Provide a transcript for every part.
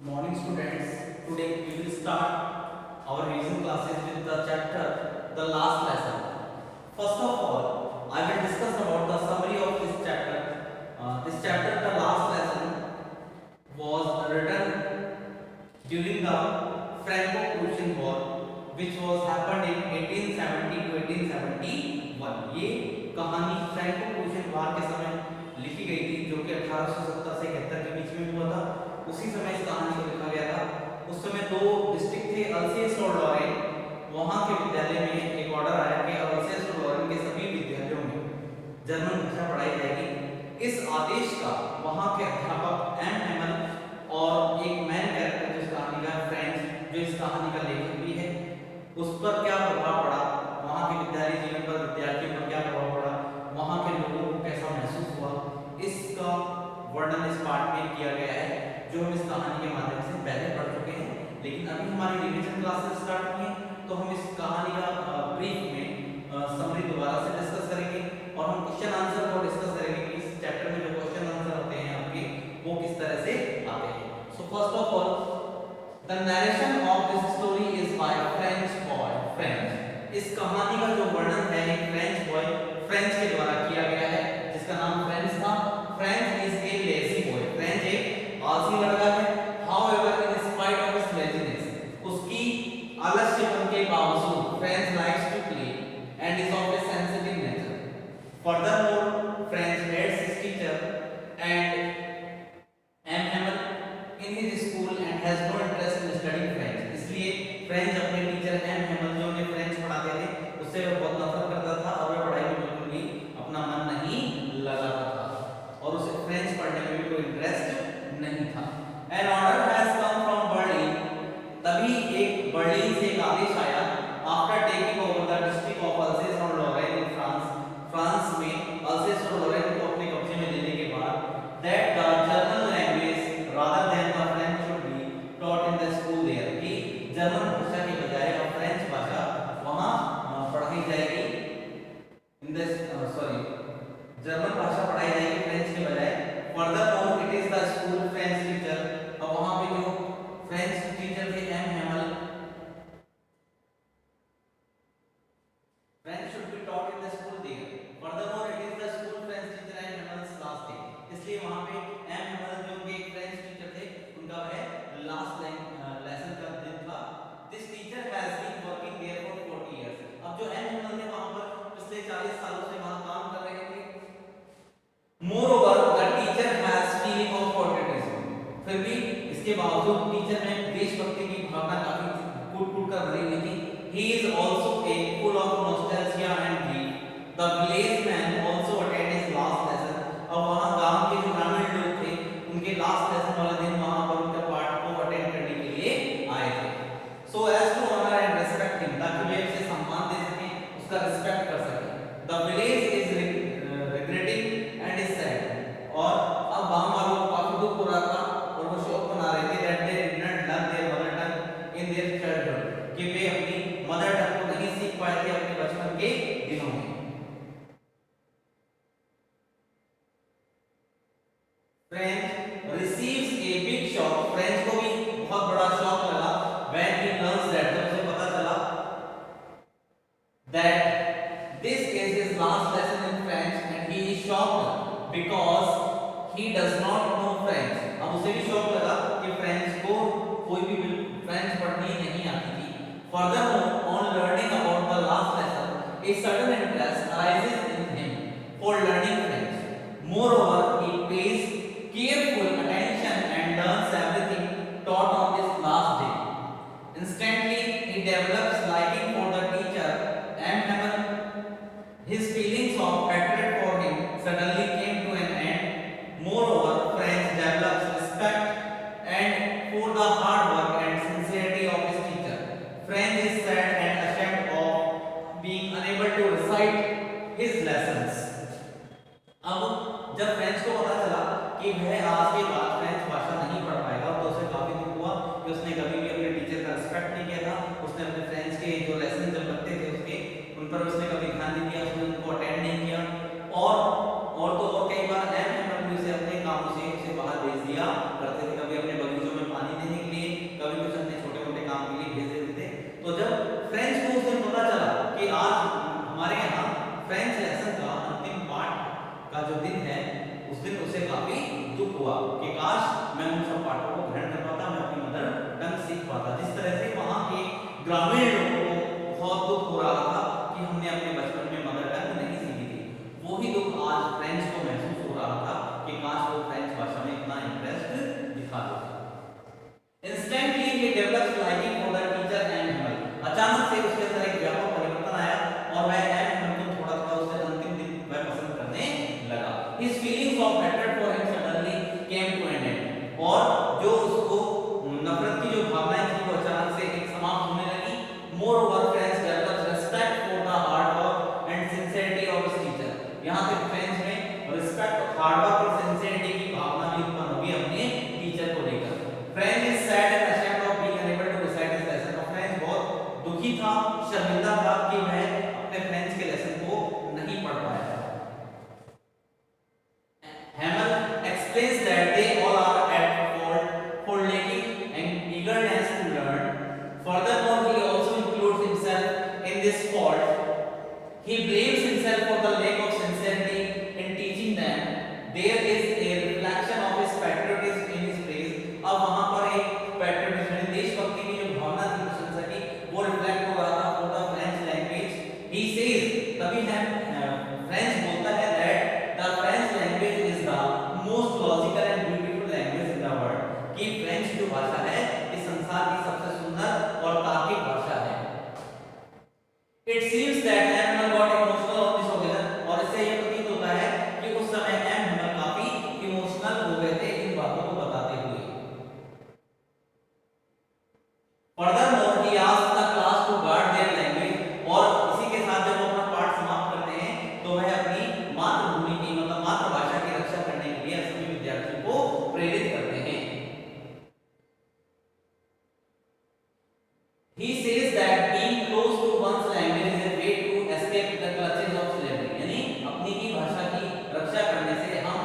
Morning students, today we will start our revision classes with the chapter The Last Lesson. First of all, I will discuss about the summary of this chapter. This chapter, The Last Lesson, was written during the Franco-Prussian War, which was happened in 1870 to 1871. ये कहानी Franco-Prussian वार के समय लिखी गई थी, जो कि 1870 से 71 के बीच में हुआ था। उसी समय इस कहानी को लिखा गया था। उस समय दो डिस्ट्रिक्ट थे, अल्सेस और लॉरेन। वहां के विद्यालय में एक ऑर्डर आया कि अल्सेस और लॉरेन के सभी विद्यालयों में जर्मन भाषा पढ़ाई जाएगी। इस आदेश का वहां के अध्यापक एम हेमल और एक मैन कैरेक्टर जो इस कहानी का फ्रेंच, जो इस कहानी का लेखक भी है, उस पर क्या प्रभाव पड़ा, वहां के विद्यालय जीवन पर विद्यार्थियों पर क्या प्रभाव पड़ा, वहां के लोगों को कैसा महसूस हुआ, इसका वर्णन इस पाठ में किया गया है, जो हम इस कहानी के माध्यम से पहले पढ़ चुके हैं। लेकिन अभी हमारी रिवीजन क्लासेस स्टार्ट हुई हैं, तो हम इस कहानी का ब्रीफ में समरी दोबारा से डिस्कस करेंगे और हम क्वेश्चन आंसर को डिस्कस करेंगे कि इस चैप्टर में जो क्वेश्चन आंसर होते हैं आपके, वो किस तरह से आते हैं। So first of all, the narration of this story is by French boy. French, इस कहानी का जो वर्णन है एक फ्रेंच बॉय, फ्रेंच के द्वारा किया गया है, जिसका नाम फ्रेंच था। French is a lazy boy. French एक आलसी लड़का है। However, in spite of his laziness, उसकी आलस्यपन के बावजूद French likes to play and is of a sensitive nature. Furthermore, French hates his teacher and M. Hamel in his school and has no interest in studying French. इसलिए French अपने teacher M Hemal जो उन्हें French पढ़ाते थे, उससे वह बहुत नफरत करता था और वह पढ़ाई में बिल्कुल भी अपना मन नहीं लगाता था और उसे फ्रेंच पढ़ने में भी कोई इंटरेस्ट नहीं था। An order has come from Berlin. तभी एक बर्लिन से एक आदेश आया, after taking over the district of Alsace और Lorraine in France. फ्रांस में अल्सेस और लॉरेन को अपने कब्जे में लेने के बाद, that the German language rather than the French should be taught in the school there. कि जर्मन भाषा के बजाय अब फ्रेंच भाषा वहाँ पढ़ाई जाएगी। जर्मन भाषा पढ़ाई जाएगी फ्रेंच के बजाय। Furthermore, it is the school French teacher. अब वहाँ पे जो फ्रेंच टीचर थे M Hemal, French should be taught in the school there. Furthermore, it is the school French teacher M Hamel's last day. इसलिए वहाँ पे एम हेमल जो उनके एक फ्रेंच टीचर थे, उनका वह लास्ट लेसन का दिन था। This teacher has been working there for 40 years. अब जो एम हेमल थे वहाँ पर पिछले 40 सालों से वहाँ काम कर रहे थे। Moreover, the teacher has feeling of patriotism. फिर भी इसके बावजूद टीचर में देशभक्ति की भावना काफी कूट-कूट कर भरी हुई थी। He is also a full of nostalgia and grief. The village man also attended his last lesson. अब वहाँ गांव के जो ग्रामीण लोग थे, उनके लास्ट लेसन वाले दिन वहाँ पर उनका पाठ को अटेंड करने के लिए आए थे। So as to honor and respect him, ताकि वे उसे सम्मान दे सकें, उसका रिस्पेक्ट कर सकें। The village is regretting and is sad. और अब गांव वालों को काफी दुख हो रहा था और वो शोक मना रहे थे that they did not learn their mother tongue in their childhood, कि वे अपनी मदर टंग को नहीं सीख पाए थे अपने बचपन के दिनों में। French receives a big shock. French को भी बहुत बड़ा शॉक लगा when he learns that, जब उसे पता चला that this is his last lesson in French and he is shocked because he does not know French. अब उसे भी शौक लगा कि फ्रेंच को कोई भी फ्रेंच पढ़नी नहीं आती थी। Furthermore, on learning about the last lesson, a sudden interest arises in him for learning French. Moreover, he pays careful attention and learns everything taught on this last day. Instantly, he develops liking for the teacher and his feelings of hatred for him suddenly came to an end. Moreover, French develops respect and for the hard work and sincerity of his teacher. French is sad and ashamed of being unable to recite his lessons. अब जब French को पता चला कि वह आज के बाद फ्रेंच भाषा नहीं पढ़ पाएगा, तो उसे काफी दुख हुआ कि उसने कभी भी अपने टीचर का रिस्पेक्ट नहीं किया था। उसने अपने फ्रेंच के जो लेसन जब लगते थे उसके, उन पर उसने कभी ध्यान नहीं दिया, उसने उनको अटेंड नहीं किया और कई बार एम हेमल उसे अपने कामों से उसे बाहर भेज दिया करते थे। कभी अपने बगीचों में पानी देने के उस दिन उसे काफी दुख हुआ कि काश मैं उन सब पाठों को ग्रहण कर पाता, मैं अपनी मदर टंग सीख पाता। जिस तरह से वहाँ के ग्रामीण लोगों को बहुत दुख हो रहा था कि हमने अपने बचपन में मदर टंग नहीं सीखी थी, वही दुख आज फ्रेंच को महसूस हो रहा था कि काश वो फ्रेंच भाषा में इतना इंटरेस्ट दिखा देते। Instantly he develops liking for the teacher and Hemal. अचानक से उसके अंदर एक व्यापक परिवर्तन आया और वह एम हेमल को थोड़ा थोड़ा उससे अंतिम दिन वह पसंद करने लगा। His feelings of hatred for him suddenly came to an end. और जो उसको नफरत की जो भावनाएं थी वो अचानक से एक समाप्त होने लगी। Moreover, Franz develops respect for the hard work and sincerity of his teacher. यहाँ पे फ्रेंच में रिस्पेक्ट, हार्ड वर्क और सिंसियरिटी की भावना भी उत्पन्न होगी अपने टीचर को लेकर। French is sad and ashamed of being unable to recite his lesson. और फ्रेंच बहुत दुखी था, शर्मिंदा था कि वह अपने फ्रेंच के लेसन को नहीं पढ़ पाया। Hamel explains that they all are at fault for lacking an eagerness to learn. Furthermore, he also includes himself in this fault. He blames himself for the lack of sincerity in teaching them. There is a reflection of his patriotism in his praise. अब वहां पर एक patriotism, देशभक्ति की जो भावना थी, प्रशंसा की, वो रिफ्लेक्ट हो रहा था for the French language. He says, तभी हम फ्रेंच बोलता है that the French language is the most logical and beautiful language in the world. कि फ्रेंच जो भाषा है इस संसार की सबसे सुंदर और तार्किक भाषा है। It seems that M got emotional on this occasion. और इससे यह प्रतीत होता है कि उस समय एम काफी इमोशनल हो गए थे इन बातों को बताते हुए। Furthermore, he asked the class to guard their language. और इसी के साथ जब वो अपना पाठ समाप्त करते हैं तो वह अपनी मातृभूमि की मतलब मातृभाषा की रक्षा करने के लिए सभी विद्यार्थियों को प्रेरित करते हैं। He says that being close to one's language is a way to escape the clutches of slavery. यानी अपनी ही भाषा की रक्षा करने से हम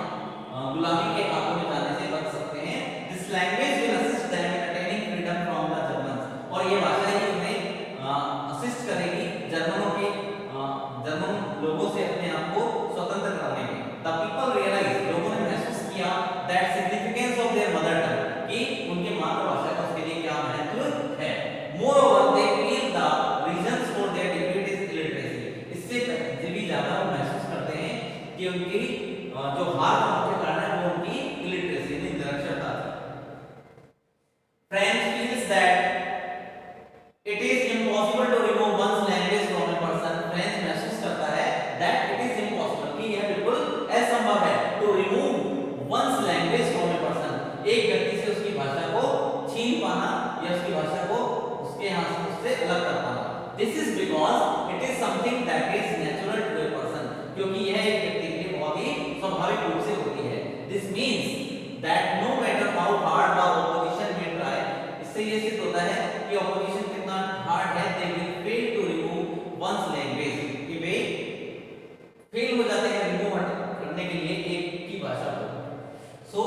गुलामी के हाथों में जाने से बच सकते हैं। This language will assist them in attaining freedom from the Germans. और ये भाषा ही उन्हें असिस्ट करेगी जर्मन लोगों से अपने आप को स्वतंत्र कराने में। The people realize, लोगों ने महसूस किया that significance of their mother tongue, कि उनके मातृभाषा का उसके लिए क्या महत्व है। Moreover, they feel the reasons for their defeat is illiteracy. इससे भी ज्यादा वो महसूस करते हैं कि उनकी जो हार का मुख्य कारण है वो उनकी illiteracy यानी निरक्षरता थी। French feels that it is impossible to remove one's language from a person. French महसूस करता है that it is impossible, कि यह बिल्कुल असंभव है to remove one's language from a person. एक व्यक्ति से उसकी भाषा को छीन पाना या उसकी भाषा को उसके यहाँ से उससे अलग कर पाना। This is because it is something that is natural to a person. क्योंकि यह एक व्यक्ति के लिए बहुत ही स्वाभाविक रूप से होती है। This means that no matter how hard the opposition may try, इससे ये सिद्ध होता है कि opposition कितना हार्ड है, they will fail to remove one's language, कि वे फेल हो जाते हैं रिमूव करने के लिए एक की भाषा को। So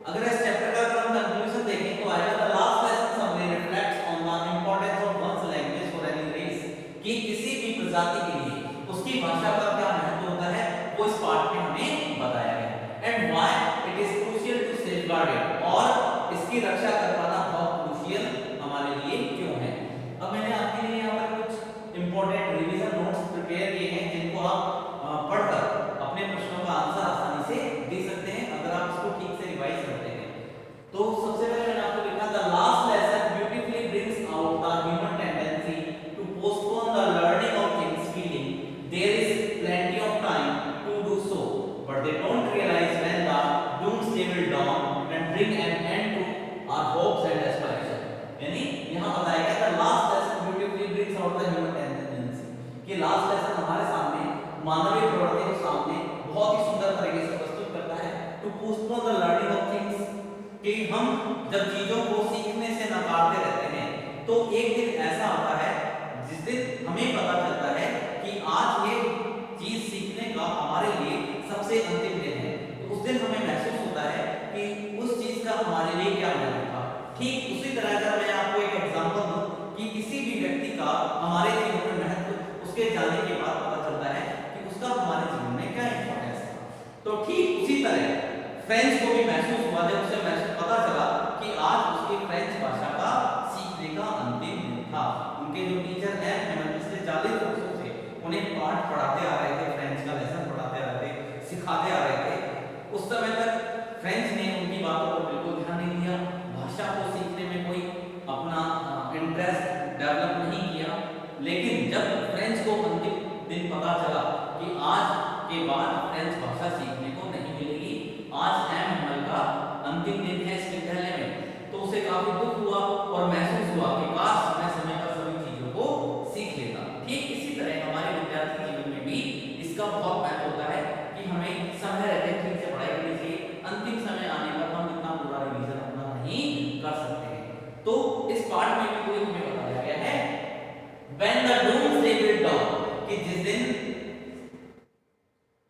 अगर इस चैप्टर का अगर हम कंक्लूजन देखें तो आएगा the last lesson summary reflects on the importance of one's language for any race, कि किसी भी प्रजाति के लिए उसकी भाषा का क्या महत्व होता है वो इस पाठ में हमें बताया गया। And why it is crucial to safeguard it, और इसकी रक्षा कर पाना बहुत क्रूशियल हमारे लिए क्यों है। अब मैंने आपके लिए यहाँ पर कुछ इंपॉर्टेंट रिवीजन नोट्स प्रिपेयर किए हैं जिनको आप पढ़कर अपने प्रश्नों का आंसर आसानी से दे सकते हैं अगर आप इसको ठीक से रिवाइज करते हैं। तो सबसे पहले मैंने आपको लिखा the last lesson beautifully brings out the human tendency to postpone the learning of things feeling there is plenty of time to do so but they don't realise when the doomsday will dawn and bring an end to our hopes and aspirations. यानी यहाँ बताया गया the last lesson beautifully brings out the human tendency, कि last lesson हमारे सामने मानवीय प्रवृत्ति के सामने बहुत ही सुंदर तरीके से प्रस्तुत करता है to postpone the learning of things, कि हम जब चीजों को सीखने से नकारते रहते हैं तो एक दिन ऐसा आता है जिस दिन हमें पता चलता है कि आज ये चीज सीखने का हमारे लिए सबसे अंतिम दिन है। तो उस दिन हमें महसूस होता है कि उस चीज का हमारे लिए क्या महत्व था। ठीक उसी तरह अगर मैं आपको एक एग्जांपल दूं कि किसी भी व्यक्ति का हमारे जीवन में महत्व उसके जाने के बाद पता चलता है कि उसका हमारे जीवन में क्या इंपॉर्टेंस है। तो ठीक उसी तरह फ्रेंच को भी महसूस हुआ, जब उसे महसूस पता चला कि आज उसके फ्रेंच भाषा का सीखने का अंतिम दिन था। उनके जो टीचर हैं पिछले 40 वर्षों से उन्हें पाठ पढ़ाते आ रहे थे, फ्रेंच का लेसन पढ़ाते आ रहे थे, सिखाते आ रहे थे, उस समय तक फ्रेंच ने उनकी बातों पर बिल्कुल ध्यान नहीं दिया, भाषा को सीखने में कोई अपना इंटरेस्ट डेवलप नहीं किया। लेकिन जब फ्रेंच को अंतिम दिन पता चला कि आज के बाद फ्रेंच भाषा सीखने को नहीं मिलेगी, आज एम हेमल का अंतिम दिन है इस विद्यालय में, तो उसे काफी दुख हुआ और महसूस हुआ कि काश मैं समय पर सभी चीजों को सीख लेता। ठीक इसी तरह हमारे विद्यार्थी जीवन में भी इसका बहुत महत्व होता है कि हमें समय रहते ठीक से पढ़ाई करनी चाहिए, अंतिम समय आने पर हम इतना पूरा रिवीजन अपना नहीं कर सकते हैं। तो इस पाठ में भी कोई हमें बताया गया है when the doomsday will dawn, कि जिस दिन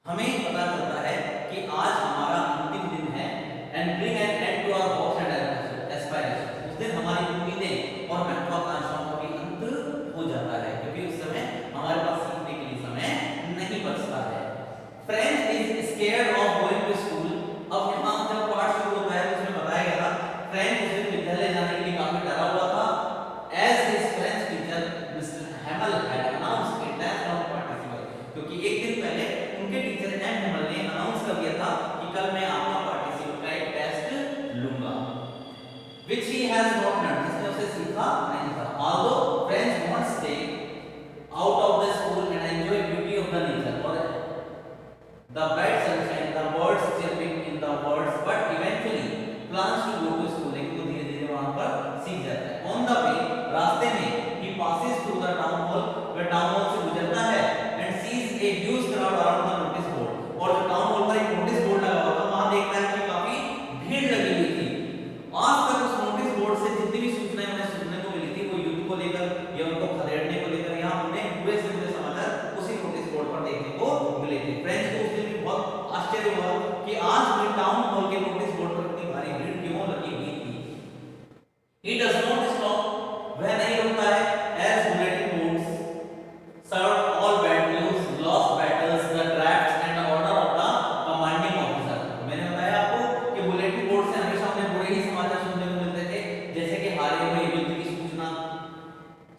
हमें पता चलता है कि आज हमारा अंतिम दिन है, and bring an end to our hopes and aspirations, उस दिन हमारी उम्मीदें और महत्वाकांक्षाओं का भी अंत हो जाता है, क्योंकि उस समय हमारे पास सीखने के लिए समय नहीं बचता है। Franz is scared of going to school. अब यहाँ जब पाठ शुरू होता है तो उसमें बताया गया था फ्रेंच उस दिन विद्यालय जाने के लिए काफी डरा हुआ था। As his French teacher Mr. Hamel had announced a test of participle, क्योंकि एक दिन पहले उनके टीचर एम हेमल ने अनाउंस कर दिया था कि कल मैं आपका पार्टिसिपल का एक टेस्ट लूंगा, which he has not learned, जिसने उसे सीखा नहीं था। Although French wants to stay out of the school and enjoy beauty of the nature, or the bright sunshine, the birds chirping in the woods, but eventually plans to go to school, लेकिन वो धीरे-धीरे वहां पर सीख जाता है। On the way, रास्ते में he passes through the town hall, वह टाउन हॉल से गुजरता है, and sees a huge crowd around the notice board, और जो टाउन हॉल पर एक नोटिस बोर्ड लगा हुआ था वहां देखता है कि काफी भीड़ लगी हुई थी। आज तक उस नोटिस बोर्ड से जितनी भी सूचनाएं उन्हें सुनने को मिली थी वो युद्ध को लेकर या उनको खदेड़ने को लेकर, यहाँ उन्हें पूरे से पूरे समाचार उसी नोटिस बोर्ड पर देखने को मिले थे। फ्रेंच को उस दिन भी बहुत आश्चर्य हुआ कि आज भी टाउन हॉल के नोटिस बोर्ड पर इतनी भारी भीड़ क्यों लगी हुई थी। He does not stop, वह नहीं रुकता है, as bulletin boards serve all battles, lost battles, the drafts and the order of the commanding officer। मैंने बताया आपको कि बुलेटिन बोर्ड से हमेशा हमें बुरे ही समाचार सुनने को मिलते थे, जैसे कि हारे हुए युद्ध की सूचना,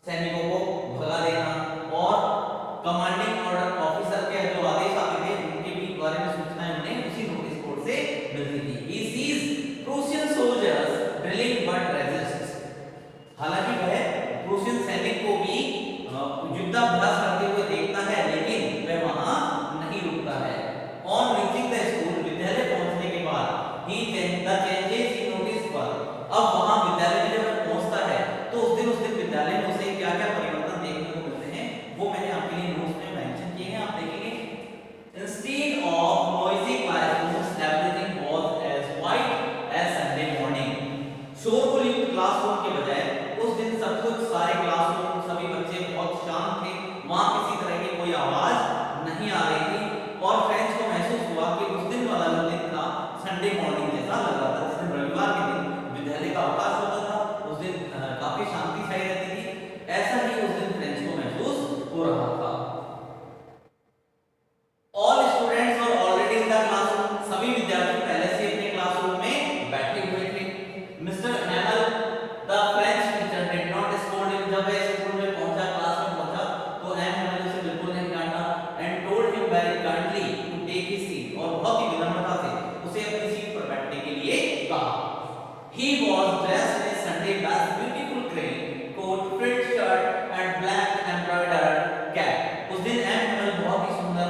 सैनिकों को भगा देना, और कमांडिंग ऑर्डर ऑफिसर के जो आदेश आते थे उनके भी बारे में सूचनाएं उन्हें उसी नोटिस बोर्ड से मिलती थी। He sees Prussian soldiers drilling but resists, हालांकि वह प्रूशियन सैनिक को भी युद्धाभ्यास करते हुए देखता है, लेकिन वह वहां नहीं रुकता है। ऑन रीचिंग द स्कूल, विद्यालय पहुंचने के बाद ही द चेंजेस ही नोटिस पर, अब वहां विद्यालय में जब वह पहुंचता है तो उस दिन विद्यालय में उसे क्या क्या परिवर्तन देखने को मिलते हैं वो मैंने आपके लिए नोट्स में मेंशन किए हैं, आप देखेंगे। Instead of noisy classrooms everything was as quiet as Sunday morning, शोरगुल क्लासरूम के बजाय उस दिन सब कुछ, सारे क्लासरूम, सभी बच्चे बहुत शांत थे, वहां किसी तरह की कोई आवाज नहीं आ रही थी, और फ्रेंच को महसूस हुआ कि उस दिन वाला जो दिन था संडे मॉर्निंग जैसा लग रहा था, जिस दिन रविवार के दिन विद्यालय का अवकाश होता था, उस दिन काफी शांति छाई रहती थी, ऐसा ही उस दिन फ्रेंच को महसूस हो रहा था। All students were already in the classroom, सभी विद्यार्थी पहले से अपने क्लासरूम में बैठे हुए थे। Mister हैमल the French teacher did not scold him, जब वह स्कूल में पहुंचा, क्लास में पहुंचा, तो एम हैमल ने उसे बिल्कुल नहीं डांटा, and told him very kindly to take his seat, और बहुत ही विनम्रता से उसे अपनी सीट पर बैठने के लिए कहा। He was dressed in Sunday best beautiful grey coat, frilled shirt and black embroidered cap. उस दिन एम हैमल बहुत ही सुंदर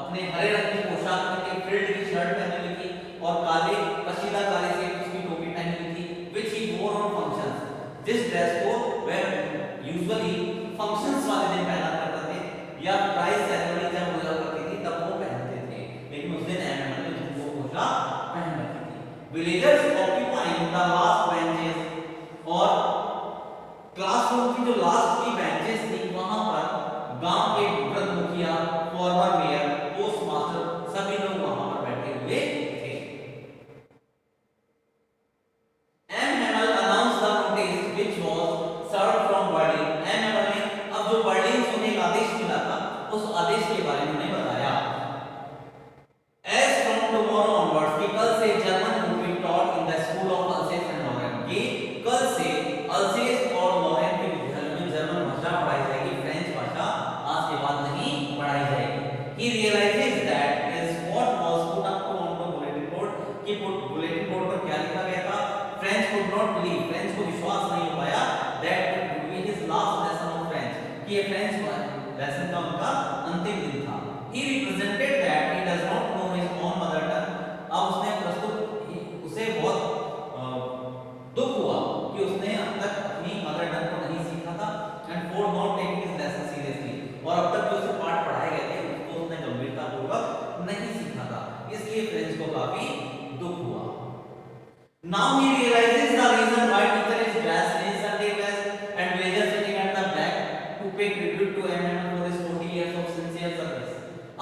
अपने हरे रंग की पोशाक में फ्रिल्ड की शर्ट पहनी हुई थी और काले कशीदा काले से उसकी टोपी पहनी हुई थी, which he wore on functions, जिस ड्रेस को वह यूजुअली फंक्शंस वाले दिन पहना करते थे या प्राइज सेरेमनी जब हुआ करती थी तब वो पहनते थे, लेकिन उस दिन एम हैमल ने वो पोशाक पहन रखी थी। Villagers occupying the last benches, और क्लासरूम की जो लास्ट की बेंचेस थी वहां पर गांव के वृद्ध मुखिया, फॉर्मर मेयर, पोस्ट मास्टर, सभी लोग वहां पर बैठे हुए थे। M Hamel announce the notice which was served from Berlin, M Hamel ने अब जो बर्लिन से उन्हें एक आदेश मिला था उस आदेश के बारे में उन्हें बताया। As from tomorrow not believe, Franz को विश्वास नहीं हो पाया that it would be his last lesson of French, कि ये फ्रेंच लेसन का उनका अंतिम दिन था. He represented that he does not know his own mother tongue. अब उसने प्रस्तुत, उसे बहुत दुख हुआ कि उसने अब तक अपनी मदर टंग को नहीं सीखा था, and for not taking his lesson seriously, और अब तक जो उसे पाठ पढ़ाए गए थे उसको उसने गंभीरतापूर्वक नहीं सीखा था, इसलिए फ्रेंच को काफी दुख हुआ. Now he realizes the reason why teacher is dressed in Sunday best and villager sitting at the back to pay tribute to M.M. for his 40 years of sincere service.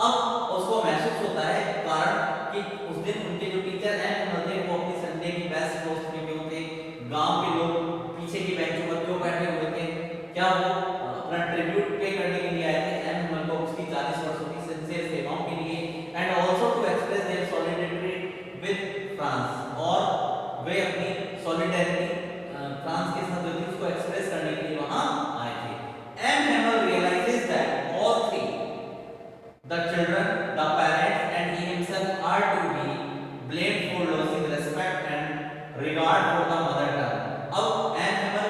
अब उसको महसूस होता है कारण कि उस दिन उनके जो टीचर हैं थे वो अपनी संडे की बेस्ट पोस्ट में क्यों थे, गांव के लोग पीछे की बेंचों पर क्यों बैठे हुए थे, क्या वो अपना ट्रिब्यूट पे करने के लिए आए थे M.M. को उसकी 40 वर्षों की सिंसियर सेवाओं के लिए, and also to express their solidarity with France, और वे अपनी सॉलिडेरिटी फ्रांस के साथ जो थी उसको एक्सप्रेस करने के लिए वहां आए थे. M. Hamel realizes that all three, the children, the parents and he himself are to be blamed for losing respect and regard for the mother tongue. अब M. Hamel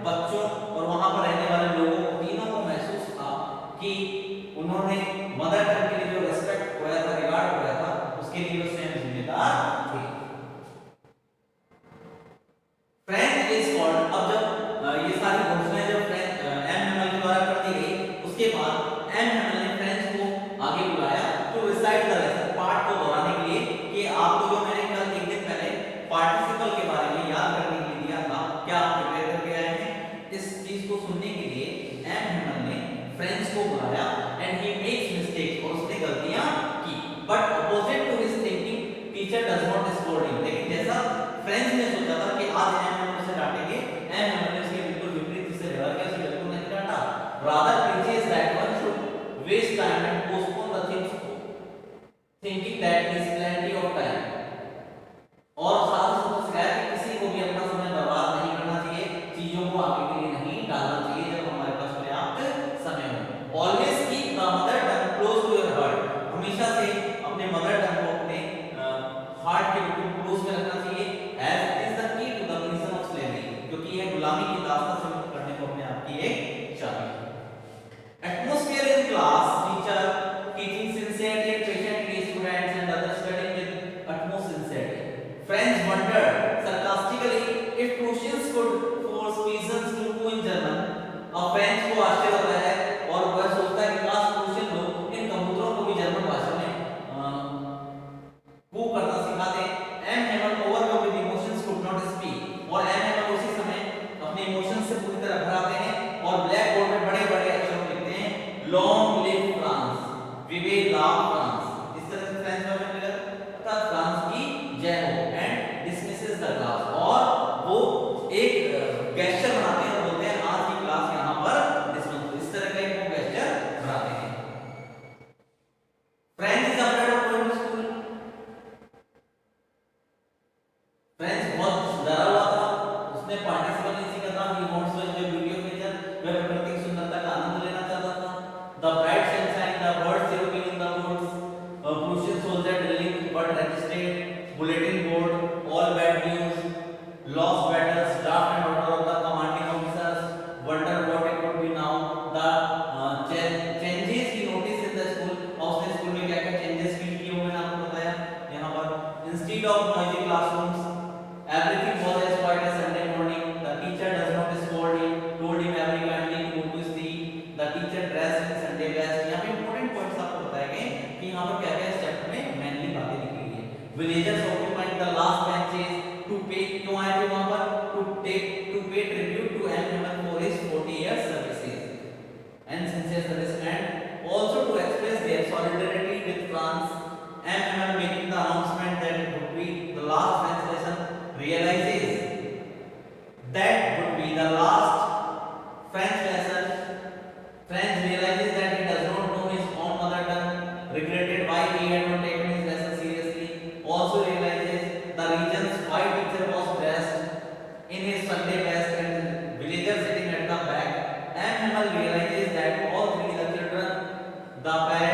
बच्चों और वहां पर रहने वाले लोगों को तीनों को महसूस था कि उन्होंने मदर टंग के लिए जो रेस्पेक्ट खोया था, रिगार्ड खोया था, उसके लिए वो स्वयं जिम्मेदार थे. फ्रेंच इज कॉल्ड, अब जब ये सारी घोषणाएं जब M. Hamel के द्वारा कर दी गई, उसके बाद M. Hamel ने फ्रेंच को आगे बुलाया टू रिसाइट द लेसन, पाठ को दोहराने के लिए, कि आपको जो मैंने कल एक दिन पहले पार्टिसिपल के बारे में याद करने के लिए दिया था, क्या आप प्रिपेयर करके आए हैं? इस चीज को सुनने के लिए M. Hamel ने फ्रेंच को बुलाया एंड ही मेक्स मिस्टेक्स, और उसने गलतियां की, but opposite to his thinking teacher does not scold him, लेकिन जैसा फ्रेंच ने सोचा था कि आज M. Hamel उसे डांटेंगे, M. Hamel ने उसके बिल्कुल विपरीत इससे व्यवहार किया, उसे बिल्कुल नहीं डांटा, rather preaches that one should waste time and postpone the things, thinking that there is plenty of time, और साथ ही उसने सिखाया कि किसी को भी अपना समय बर्बाद नहीं करना चाहिए, चीजों को आगे के लिए नहीं डालना चाहिए जब हमारे पास पर्याप्त समय हो. Always keep the mother tongue close to your heart, हमेशा से अपने मदर टंग को अपने हार्ट के बिल्कुल क्लोज में रखना चाहिए, as it is the key to the prison of slavery, क्योंकि यह गुलामी की दास्तां से मुक्त करने को अपने आप की एक चाबी है. Atmosphere in class, teacher teaching sincerely and patiently, students and others studying with utmost sincerity. Friends wondered sarcastically if Prussians could force peasants to do in German. अब फ्रेंच को आश्चर्य होता है और वह सोचता है कि काश प्रूशियन लोग इन कबूतरों को भी जर्मन भाषा में वो करना सिखाते. M. Hamel overcome with emotions could not speak, और M. Hamel उसी समय अपने इमोशंस से पूरी तरह भर आते हैं और ब्लैक बोर्ड में बड़े-बड़े अक्षरों में लिखते हैं लॉन्ग लिव फ्रांस, विवे ला फ्रांस, इस तरह से फ्रेंच वर्जन में अर्थात फ्रांस की जय हो, एंड डिसमिसेस द क्लास, और वो एक गेस्चर बनाते हैं और बोलते हैं आज की क्लास यहां पर डिसमिस हो, इस तरह का एक वो गेस्चर बनाते हैं. French is afraid of going to school, French बहुत डरा हुआ था, उसने पार्टिसिपल नहीं सीखा था, he wants to enjoy beauty of nature, वह प्रकृति की सुंदरता का आनंद लेना चाहता था. The bright sunshine, the birds चirping in the woods, Prussian soldier drilling but registered, bulletin board, all bad news, lost battles, draft and order of the commanding officers, wonder what it would be now, the changes he noticed in the school, और उसने school में क्या-क्या changes feel किए हुए मैंने आपको बताया यहाँ पर. Instead of noisy classrooms, everything was as quiet as Sunday morning. The teacher does not scold him, told him very kindly to go to sleep. The teacher dressed in Sunday best. यहाँ पे important points आपको बताए गए कि यहाँ पर क्या-क्या इस चैप्टर में mainly बातें लिखी गई है. Villagers occupied the last benches to pay, क्यों आए थे वहाँ पर? To pay tribute to M. Hamel for his 40 years services and sincere service, and also to express their solidarity with France. M. Hamel making the announcement that it would be the last French lesson, realizes that would be the last French lesson. French realizes that he does not know his own mother tongue, regretted why he had not taken his lesson seriously, also realizes the reasons why teacher was dressed in his Sunday best and villager sitting at the back. M. Hamel realizes that all three, the children, the parents